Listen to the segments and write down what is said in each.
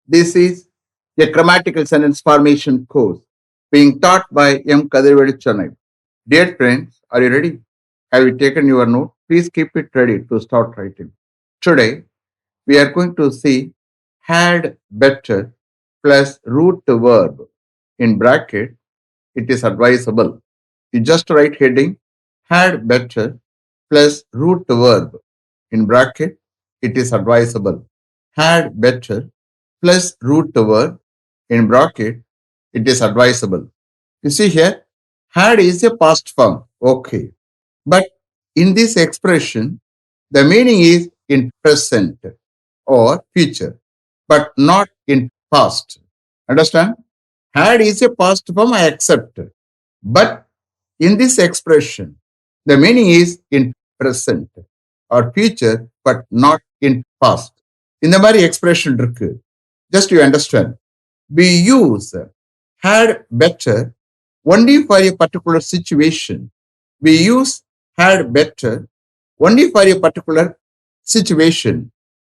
This is a grammatical sentence formation course being taught by M. Kadirvedi Chennai. Dear friends, are you ready? Have you taken your note? Please keep it ready to start writing. Today, we are going to see had better plus root verb. In bracket, it is advisable. You just write heading had better plus root verb. In bracket, it is advisable. Had better plus root verb. In bracket, it is advisable. You see here, had is a past form. Okay. But in this expression, the meaning is in present or future, but not in past. Understand? Had is a past form, I accept. But in this expression, the meaning is in present or future, but not in past. இந்த மாதிரி expression இருக்கு. Just you understand. We use had better only for a particular situation. We use had better only for a particular situation,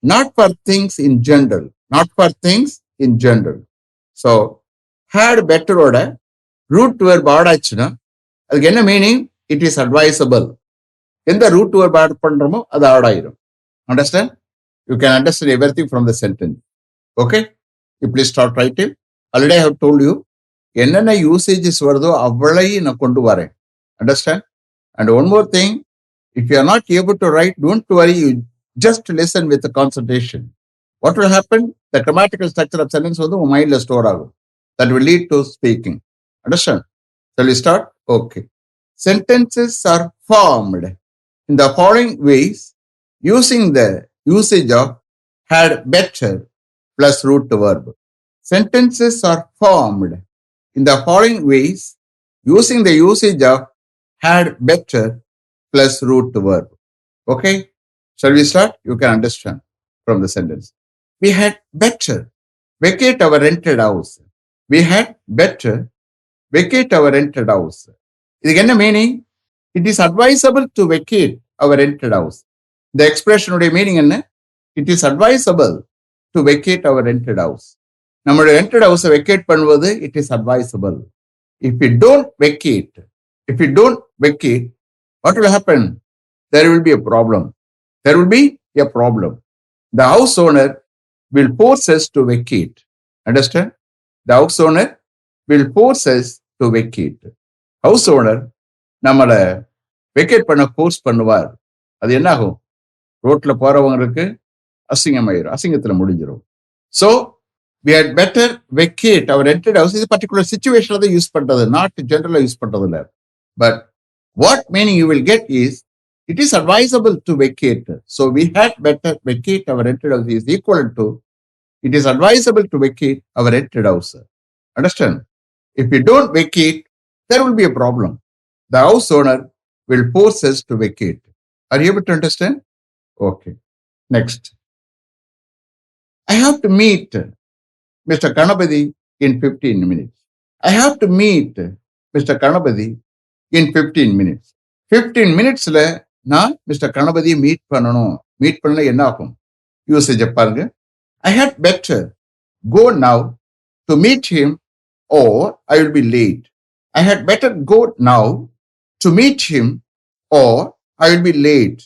not for things in general. Not for things in general. So, had better ஓட root verb add ஆச்சுன்னா அதுக்கு என்ன meaning? It is advisable. எந்த root verb add பண்றோமோ அது add ஆயிரும். Understand? You can understand everything from the sentence. Okay, you please start writing. Already I have told you என்னென்ன usages வருதோ அவ்வளையும் நான் கொண்டு வரேன். Understand? And one more thing, if you are not able to write, don't worry, you just listen with concentration. What will happen? The grammatical structure of sentence வந்து உங்க மைண்ட்ல store ஆகும். That will lead to speaking. Understand? Shall we start? Okay. Sentences are formed in the following ways using the usage of had better plus root verb. Sentences are formed in the following ways using the usage of had better plus root verb. Okay? Shall we start? You can understand from the sentence. We had better vacate our rented house. We had better vacate our rented house. இதுக்கு என்ன meaning? It is advisable to vacate our rented house. இந்த எக்ஸ்பிரஷனுடைய meaning என்ன? It is advisable to vacate our rented house. நம்மளுடைய rented ஹவுஸை vacate பண்ணுவது it is advisable. If you don't vacate, what will happen? There will be a problem. There will be a problem. The house owner will force us to vacate. Understand? The house owner will force us to vacate. House owner நம்மளை vacate பண்ண force பண்ணுவார். அது என்ன ஆகும்? ரோட்ல போறவங்களுக்கு அசிங்கமாயிரும், அசிங்கத்துல முடிஞ்சிடும். So we had better vacate our rented house. இது பர்டிகுலர் சிச்சுவேஷன்ல தான் யூஸ் பண்றது, நாட் ஜெனரலா யூஸ் பண்றது இல்லை. But what meaning you will get is it is advisable to vacate. So we had better vacate our rented house is equal to it is advisable to vacate our rented house. Understand? If we don't vacate, there will be a problem. The house owner will force us to vacate. Are you able to understand? Okay. Next. I have to meet Mr. Kanapati in 15 minutes. I have to meet Mr. Kanapati in 15 minutes. 15 minutes-ல நான் mister கணபதியை meet பண்ணணும். Meet பண்ணல என்ன ஆகும்? Usage பாருங்க. I had better go now to meet him or I will be late. I had better go now to meet him or I will be late.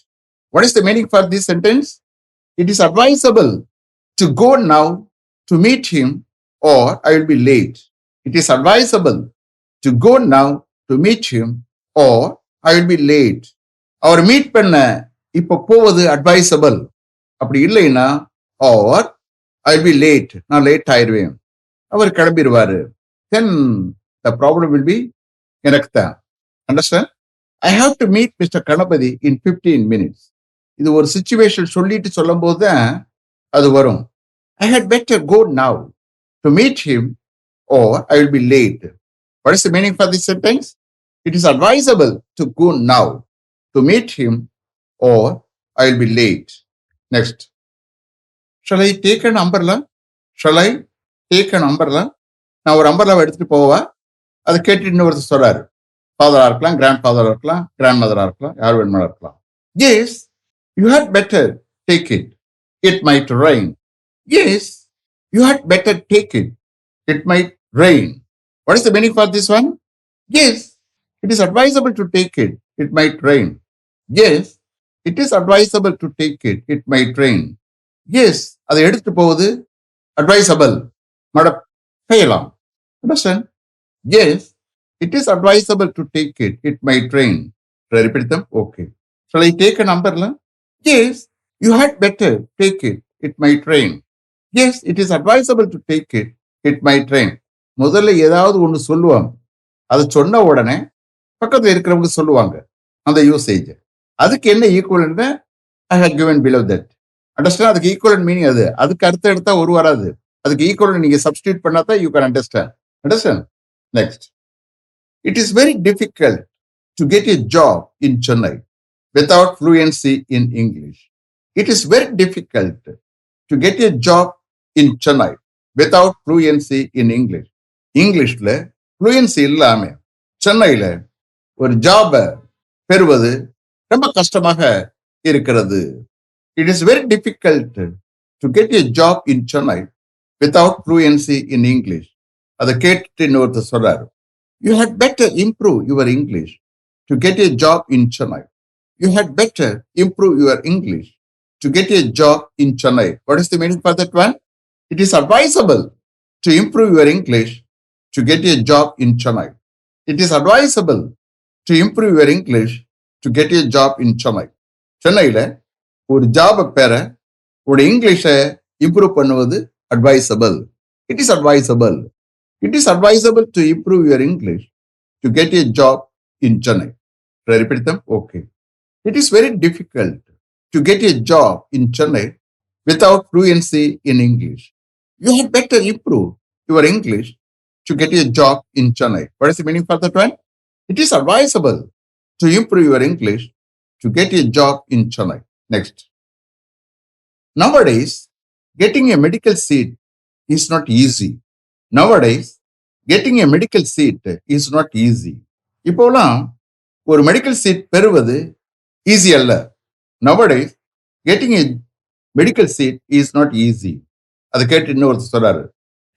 What is the meaning for this sentence? It is advisable to go now to meet him or I will be late. It is advisable to go now to meet him or I will be late. அவர் meet பண்ண இப்ப போவது advisable. அப்படி இல்லைன்னா or I will be late, நான் late ஆயிடுவேன், அவர் கிளம்பிடுவாரு. Then the problem will be எனக்கு தான். Understand? I have to meet Mr. Kanapati in 15 minutes. இது ஒரு சிச்சுவேஷன் சொல்லிட்டு சொல்லும் போது தான் அது வரும். I had better go now to meet him or I will be late. What is the meaning for this sentence? It is advisable to go now to meet him or I will be late. Next. Shall I take an umbrella? Shall I take an umbrella? நான் ஒரு அம்பர்லாவை எடுத்துட்டு போவா? அதை கேட்டு இன்னொருத்தர் சொல்றாரு. ஃபாதரா இருக்கலாம், grand ஃபாதரா இருக்கலாம், கிராண்ட் மதரா இருக்கலாம், யார் வேணுமா இருக்கலாம். Yes, you had better take it. It might rain. Yes, You had better take it. It might rain. What is the meaning for this one? Yes, it is advisable to take it. It might rain. Yes, it is advisable to take it. It might rain. Yes, அதை எடுத்துட்டு போவது advisable. மட பெய்யலாம். Understand? Yes, it is advisable to take it. It might rain. Shall I repeat them? Okay. Shall I take an umbrella? Yes, you had better take it. It might rain. Yes, it is advisable to take it. It might rain. முதல்ல ஏதாவது ஒன்று சொல்லுவாங்க. அதை சொன்ன உடனே பக்கத்தில் இருக்கிறவங்க சொல்லுவாங்க அந்த யூசேஜ். அதுக்கு என்ன equivalent I have given below that. Understand? அதுக்கு ஈக்குவலன்ட் மீனிங் அது. அதுக்கு அர்த்தம் எடுத்தா ஒரு வராது. அதுக்கு ஈக்குவலன்ட் நீங்க சப்ஸ்டியூட் பண்ணா தான் you can understand. Understand? Next. It is very difficult to get a job in Chennai without fluency in English. It is very difficult to get a job in Chennai without fluency in English. இங்கிலீஷ்ல fluency இல்லாம சென்னையில ஒரு ஜாப பெறுவது ரொம்ப கஷ்டமாக இருக்கிறது. It is very difficult to get a job in Chennai without fluency in English. அதை கேட்டுட்டு இன்னொருத்தர் சொல்றாரு, You had better improve your English to get a job in Chennai. You had better improve your English to get a job in Chennai. What is the meaning for that one? It is advisable to improve your English to get a job in Chennai. It is advisable to improve your English to get a job in Chennai. சென்னையில ஒரு ஜாபை பெற உடைய இங்கிலீஷை improve பண்ணுவது advisable. It is advisable. It is advisable to improve your English to get a job in Chennai. Shall I repeat them? Okay. It is very difficult to get a job in Chennai without fluency in English. You had better improve your English to get a job in Chennai. What is the meaning for that one? It is advisable to improve your English to get a job in Chennai. Next. Nowadays, getting a medical seat is not easy. Nowadays, getting a medical seat is not easy. இப்போலாம் ஒரு medical seat பெறுவது easy அல்ல. Nowadays, getting a medical seat is not easy. அதை கேட்டு இன்னொருத்தர் சொல்றாரு,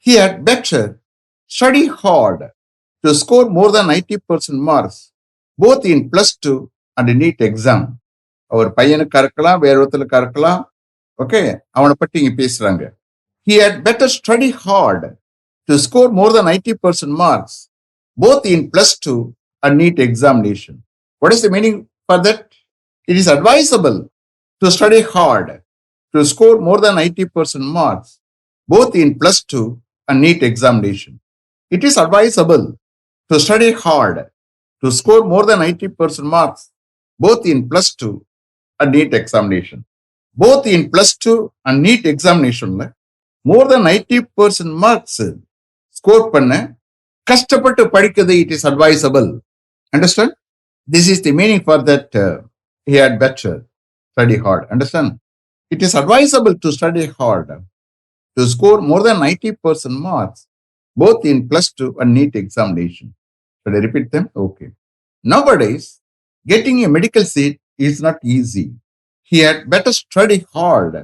He had better study hard to score more than 90% marks both in +2 and NEET exam. அவர் பையனுக்கு இருக்கலாம், வேற ஒருத்தருக்கு இருக்கலாம். ஓகே, அவனை பற்றி இங்க பேசுறாங்க. He had better study hard to score more than 90% marks both in +2 and NEET examination. What is the meaning for that? It is advisable to study hard to score more than 90% marks both in +2 and NEET examination. It is advisable to study hard to score more than 90% marks both in +2 and NEET examination. Both in +2 and NEET examination, more than 90% marks score பண்ண கஷ்டப்பட்டு படிக்கிறது it is advisable. Understand? This is the meaning for that he had better study hard. Understand? It is advisable to study hard to score more than 90% marks both in +2 and NEET examination. Should I repeat them? Okay. Nowadays, getting a medical seat is not easy. He had better study hard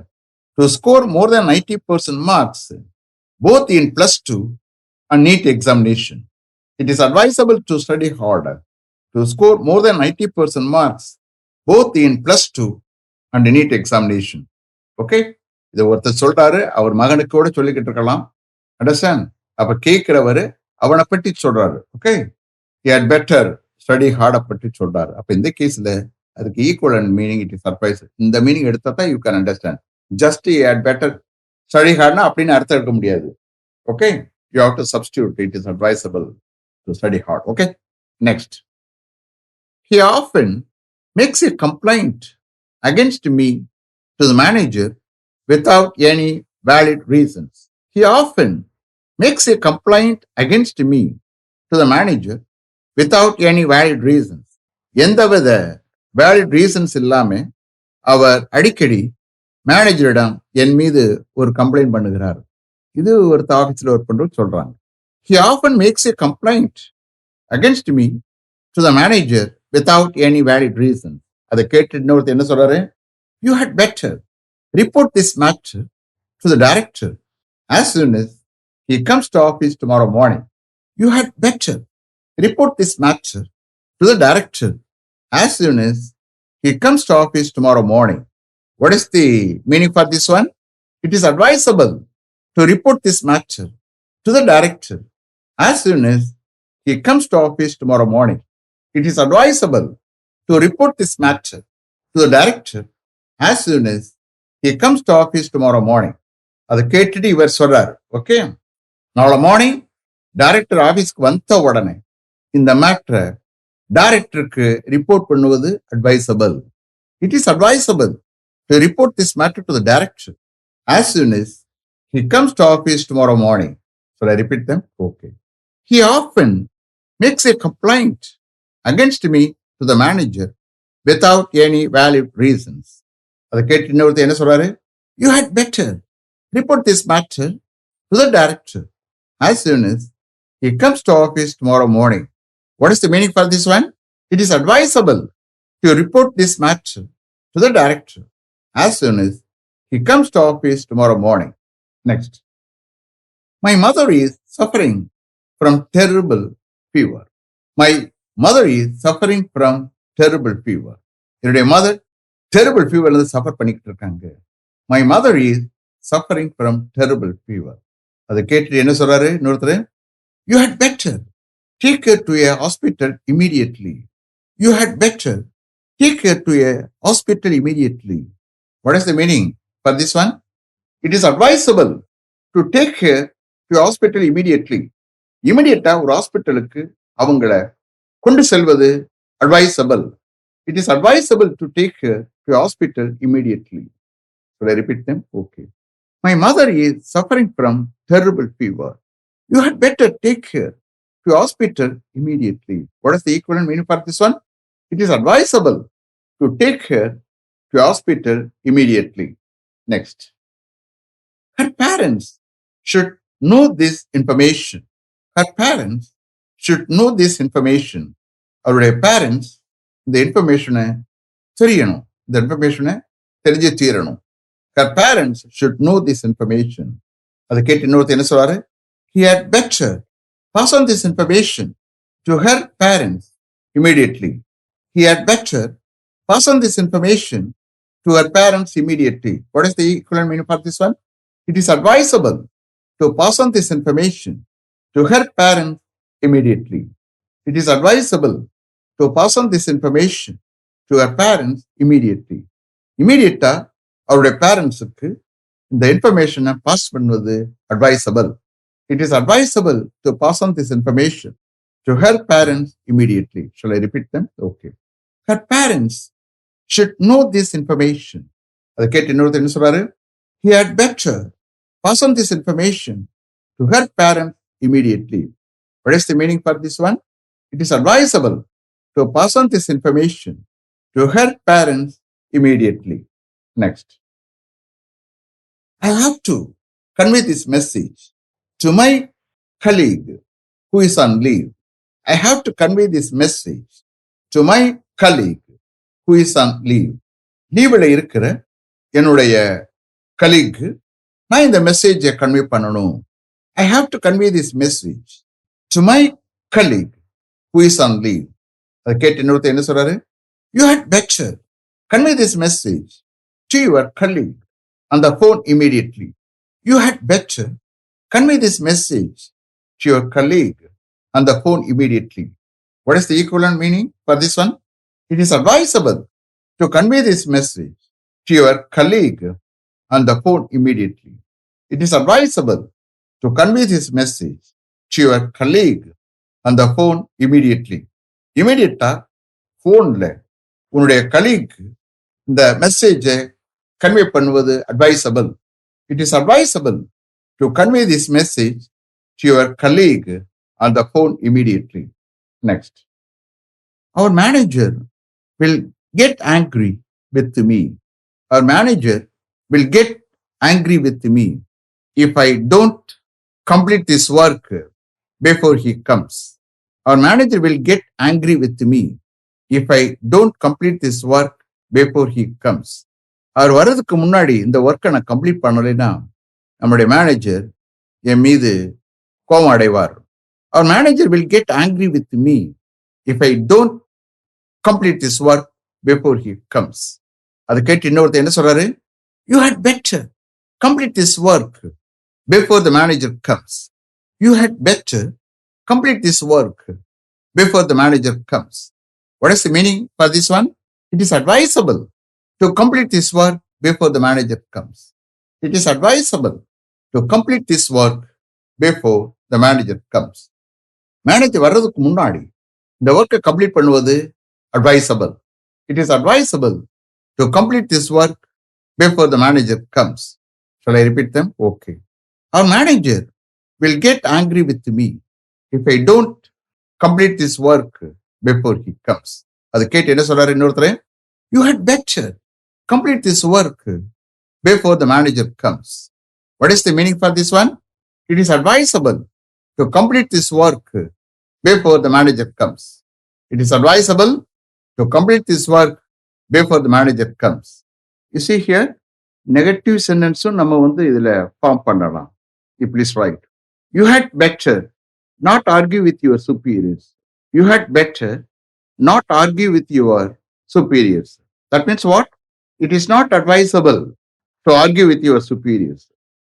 to score more than 90% marks both in +2 and NEET examination. It is advisable to study hard to score more than 90% marks both in +2 and NEET examination. Okay? இதை ஒருத்தர் சொல்றாரு, அவர் மகனுக்கு கூட சொல்லிக்கிட்டு இருக்கலாம். Understand? அப்ப கேட்கிறவரு அவனை பற்றி சொல்றாரு. Okay, he had better study hard பற்றி சொல்றாரு. அப்ப இந்த கேஸ்ல அதுக்கு equivalent meaning it is advice. இந்த மீனிங் எடுத்தா தான் you can understand. Just he had better study hardனா அப்படின்னு அர்த்தம் எடுக்க முடியாது. Okay, you have to substitute. It is advisable to study hard. Okay. Next. He often makes a complaint against me to the manager without any valid reasons. He often makes a complaint against me to the manager without any valid reasons. எந்தவித valid reasons இல்லாம அவர் அடிக்கடி மேனேஜரிடம் என் மீது ஒரு complaint பண்ணுகிறார். இது ஒரு ஆபீஸ்ல work பண்றது சொல்றாங்க. He often makes a complaint against me to the manager without any valid reason. அதை கேட்டு இன்னொருத்தர் என்ன சொல்றாரு? You had better report this matter to the director as soon as he comes to office tomorrow morning. You had better report this matter to the director as soon as he comes to office tomorrow morning. What is the meaning for this one? It is advisable to report this matter to the director as soon as he comes to office tomorrow morning. It is advisable to report this matter to the director as soon as he comes to office tomorrow morning. அதை கேட்டுட்டு இவர் சொல்றாரு, okay, நாளை morning director ஆபீஸ்க்கு வந்த உடனே இந்த மேட்டரை டைரக்டருக்கு ரிப்போர்ட் பண்ணுவது advisable. It is advisable to report this matter to the director as soon as he comes to office tomorrow morning. Shall I repeat them? Okay. He often makes a complaint against me to the manager without any valid reasons. அதை கேட்டு இன்னொருத்தர் என்ன சொல்றாரு? You had better report this matter to the director as soon as he comes to office tomorrow morning. What is the meaning for this one? It is advisable to report this matter to the director as soon as he comes to office tomorrow morning. Next. My mother is suffering from terrible fever. My mother is suffering from terrible fever. என்னுடைய mother terrible fever suffer பண்ணிக்கிட்டு இருக்காங்க. My mother is suffering from terrible fever. அதை கேட்டுட்டு என்ன சொல்றாரு இன்னொருத்தர்? You had better take her to a hospital immediately. You had better take her to a hospital immediately. What is the meaning for this one? It is advisable to take her to a hospital immediately. இமிடியட்டா ஒரு ஹாஸ்பிட்டலுக்கு அவங்கள கொண்டு செல்வது advisable. It is advisable to take her to a hospital immediately. Should I repeat them? Okay. My mother is suffering from terrible fever. You had better take her to hospital immediately. What is the equivalent meaning for this one? It is advisable to take her to hospital immediately. Next. Her parents should know this information. Her parents should know this information. அவருடைய parents இந்த இன்ஃபர்மேஷனை தெரியணும். இந்த இன்ஃபர்மேஷனை தெரிஞ்சு தீரணும். Her parents should know this information. அதை கேட்டு இன்னொருத்தர் என்ன சொல்றாரு? He had better pass on this information to her parents immediately. He had better pass on this information to her parents immediately. What is the equivalent meaning for this one? It is advisable to pass on this information to her parents immediately. It is advisable to pass on this information to her parents immediately. Immediately, அவருடைய பேரண்ட்ஸுக்கு இந்த இன்ஃபர்மேஷனை pass பண்ணுவது advisable. It is advisable to pass on this information to her parents immediately. Shall I repeat them? Okay. Her parents should know this information. அதை கேட்டு இன்னொருத்தர் என்ன சொல்றாரு? He had better pass on this information to her parents immediately. What is the meaning for this one? It is advisable to pass on this information to her parents immediately. Next. I have to convey this message to my colleague who is on leave. I have to convey this message to my colleague who is on leave. லீவில் இருக்கிற என்னுடைய colleague நான் இந்த மெசேஜை convey பண்ணணும். I have to convey this message to my colleague who is on leave. அதை கேட்டு இன்னொருத்தர் என்ன சொல்றாரு? You had better convey this message to your colleague on the phone immediately. You had better convey this message to your colleague on the phone immediately. What is the equivalent meaning for this one? It is advisable to convey this message to your colleague on the phone immediately. It is advisable to convey this message to your colleague on the phone immediately. Immediately, போன்ல உன்னுடைய colleague இந்த மெசேஜை convey பண்ணுவது advisable. It is advisable to convey this message to your colleague on the phone immediately. Next. Our manager will get angry with me. Our manager will get angry with me if I don't complete this work before he comes. Our manager will get angry with me if I don't complete this work before he comes. அவர் வர்றதுக்கு முன்னாடி இந்த ஒர்க்கை நான் complete பண்ணலைன்னா நம்முடைய manager என் மீது கோபம் அடைவார். Our manager will get angry with me if I don't complete this work before he comes. அது கேட்டு இன்னொருத்தர் என்ன சொல்றாரு? You had better complete this work before the manager comes. You had better complete this work before the manager comes. What is the meaning for this one? It is advisable to complete this work before the manager comes. It is advisable to complete this work before the manager comes. Manager வர்றதுக்கு முன்னாடி இந்த ஒர்க்கை complete பண்ணுவது advisable. It is advisable to complete this work before the manager comes. Shall I repeat them? Okay. Our manager will get angry with me if I don't complete this work before he comes. அது கேட்டு என்ன சொல்றாரு இன்னொருத்தர்? You had better complete this work before the manager comes. What is the meaning for this one? It is advisable to complete this work before the manager comes. It is advisable to complete this work before the manager comes. You see here, negative sentence நம்ம வந்து இதுல form பண்ணலாம். You please write. You had better not argue with your superiors. You had better not argue with your superiors. That means what? It is not advisable to argue with your superiors.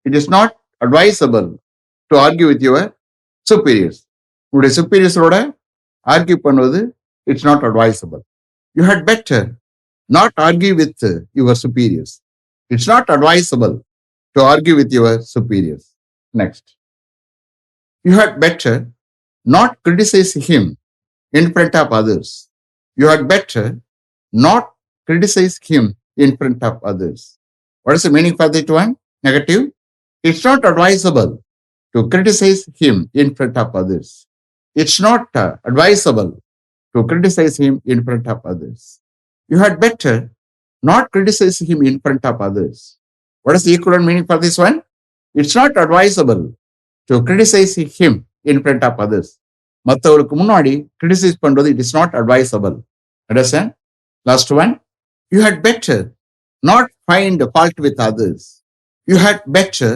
It is not advisable to argue with your superiors. உங்களுடைய superiors-ஓட argue பண்ணுவது it's not advisable. You had better not argue with your superiors. It's not advisable to argue with your superiors. Next. You had better not criticize him in front of others. You had better not criticize him in front of others. What is the meaning for that one? Negative. It's not advisable to criticize him in front of others. It's not advisable to criticize him in front of others. You had better not criticize him in front of others. What is the equivalent meaning for this one? It's not advisable to criticize him in front of others. மற்றவருக்கு முன்னாடி criticize பண்றது it is not advisable. Understand? Last one. You had better not find fault with others. You had better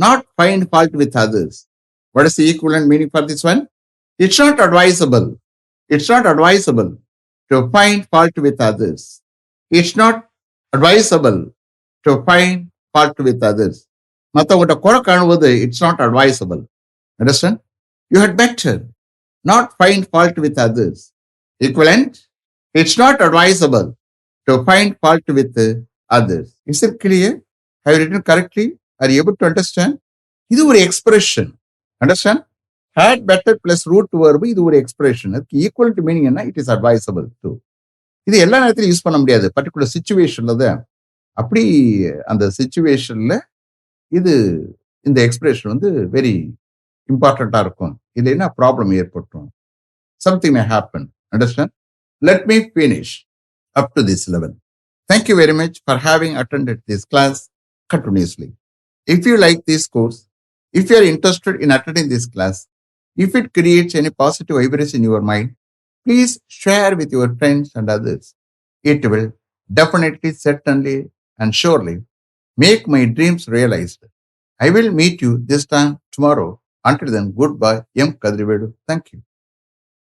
not find fault with others. What is the equivalent meaning for this one? It's not advisable. It's not advisable to find fault with others. It's not advisable to find fault with others. மற்றவங்கள்ட்ட குறை காணுவது it's not advisable. Understand? You had better not find fault with others. Equivalent? It's not advisable to find fault with others. Is it clear? Have you written correctly? Are you able to understand? இது ஒரு expression. Understand? Had better plus root verb இது ஒரு expression. அதுக்கு equal to meaning என்ன? It is advisable too. இது எல்லா நேரத்திலும் use பண்ண முடியாது. பர்டிகுலர் சிச்சுவேஷன்ல தான் அப்படி அந்த சிச்சுவேஷன்ல இது இந்த எக்ஸ்பிரஷன் வந்து வெரி இம்பார்ட்டண்டா இருக்கும். இல்லைன்னா problem ஏற்பட்டுரும். Something may happen. Understand? Let me finish up to this level. Thank you very much for having attended this class continuously. If you like this course, if you are interested in attending this class, if it creates any positive vibration in your mind, please share with your friends and others. It will definitely, certainly, and surely make my dreams realized. I will meet you this time tomorrow. Until then, goodbye. M. Kadrivedu. Thank you.